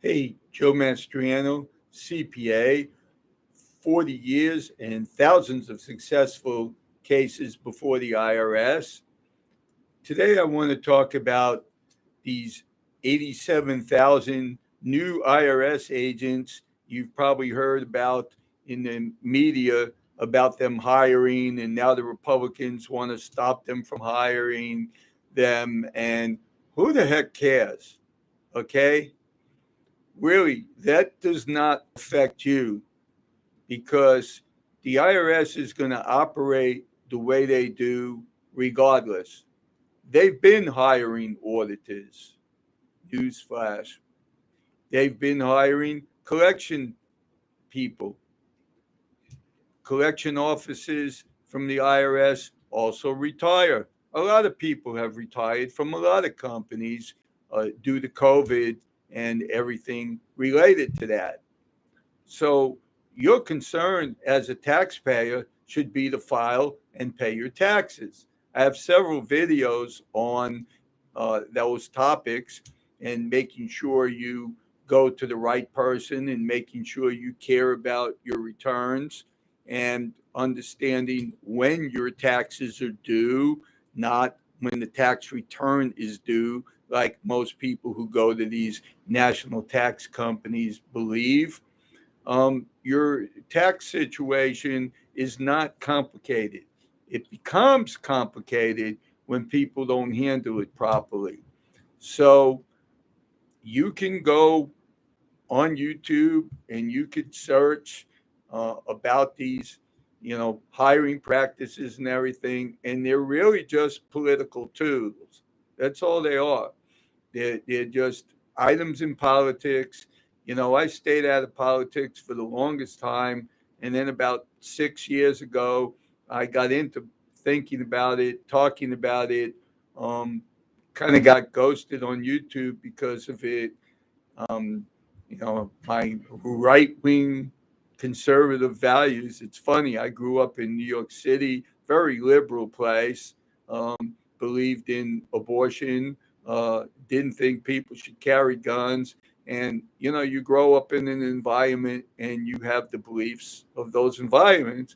Hey, Joe Mastriano, CPA, 40 years and thousands of successful cases before the IRS. Today, I want to talk about these 87,000 new IRS agents you've probably heard about in the media about them hiring, and now the Republicans want to stop them from hiring them. And who the heck cares? Okay? Really, that does not affect you because the IRS is going to operate the way they do regardless. They've been hiring auditors. Newsflash. They've been hiring collection people. Collection officers from the IRS also retire. A lot of people have retired from a lot of companies due to COVID and everything related to that. So your concern as a taxpayer should be to file and pay your taxes. I have several videos on those topics and making sure you go to the right person and making sure you care about your returns and understanding when your taxes are due, not when the tax return is due, like most people who go to these national tax companies believe. Your tax situation is not complicated. It becomes complicated when people don't handle it properly. So you can go on YouTube and you could search about these, hiring practices and everything, and they're really just political tools. That's all they are. They're just items in politics. I stayed out of politics for the longest time. And then about 6 years ago, I got into thinking about it, talking about it. Um, Kind of got ghosted on YouTube because of it. Um, my right wing conservative values. It's funny. I grew up in New York City, very liberal place, believed in abortion, didn't think people should carry guns. And, you grow up in an environment and you have the beliefs of those environments.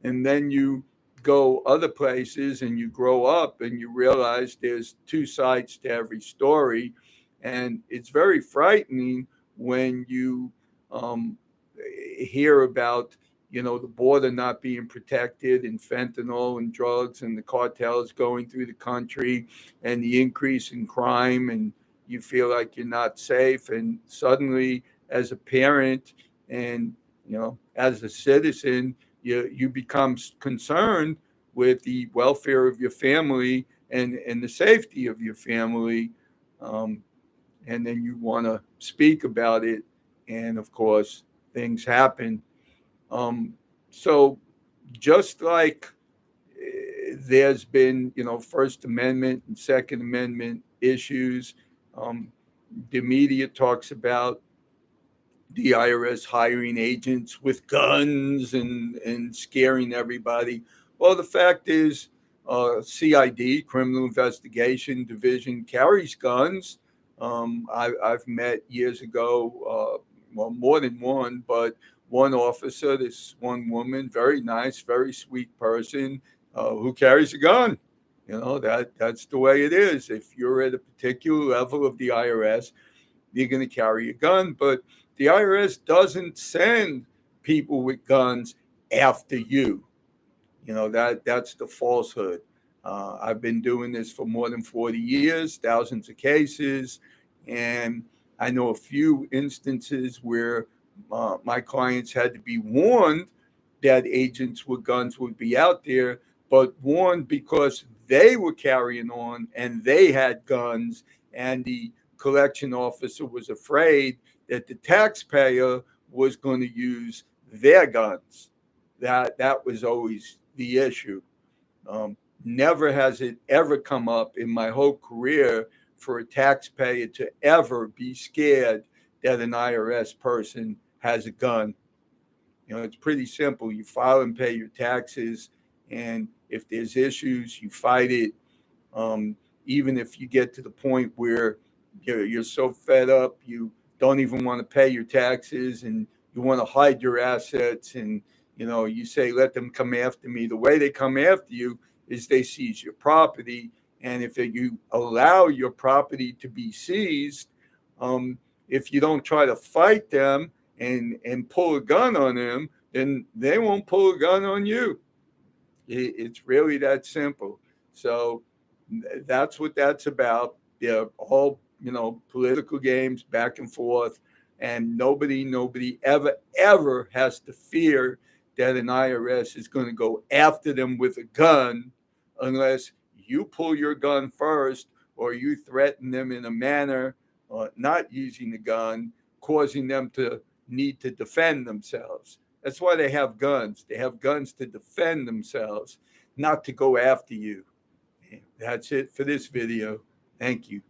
And then you go other places and you grow up and you realize there's two sides to every story. And it's very frightening when you um, hear about the border not being protected and fentanyl and drugs and the cartels going through the country and the increase in crime, and you feel like you're not safe. And suddenly, as a parent and as a citizen, you become concerned with the welfare of your family and the safety of your family. Um, and then you want to speak about it. And of course, things happen. Um, so just like there's been, First Amendment and Second Amendment issues, um, the media talks about the IRS hiring agents with guns and scaring everybody. Well, the fact is, CID, Criminal Investigation Division, carries guns. I've met years ago, well, more than one, but one officer, this one woman, very nice, very sweet person, who carries a gun. That's the way it is. If you're at a particular level of the IRS, you're going to carry a gun. But the IRS doesn't send people with guns after you. That's the falsehood. I've been doing this for more than 40 years, thousands of cases, and I know a few instances where my clients had to be warned that agents with guns would be out there, but warned because they were carrying on and they had guns, and the collection officer was afraid that the taxpayer was going to use their guns. That was always the issue. Never has it ever come up in my whole career for a taxpayer to ever be scared that an IRS person has a gun. It's pretty simple. You file and pay your taxes, and if there's issues, you fight it. Even if you get to the point where you're so fed up, you don't even want to pay your taxes, and you want to hide your assets, and you say, let them come after me. The way they come after you is they seize your property. And if you allow your property to be seized, if you don't try to fight them and pull a gun on them, then they won't pull a gun on you. It's really that simple. So that's what that's about. They're all, political games back and forth. And nobody ever has to fear that an IRS is going to go after them with a gun unless you pull your gun first, or you threaten them in a manner not using the gun, causing them to need to defend themselves. That's why they have guns. They have guns to defend themselves, not to go after you. That's it for this video. Thank you.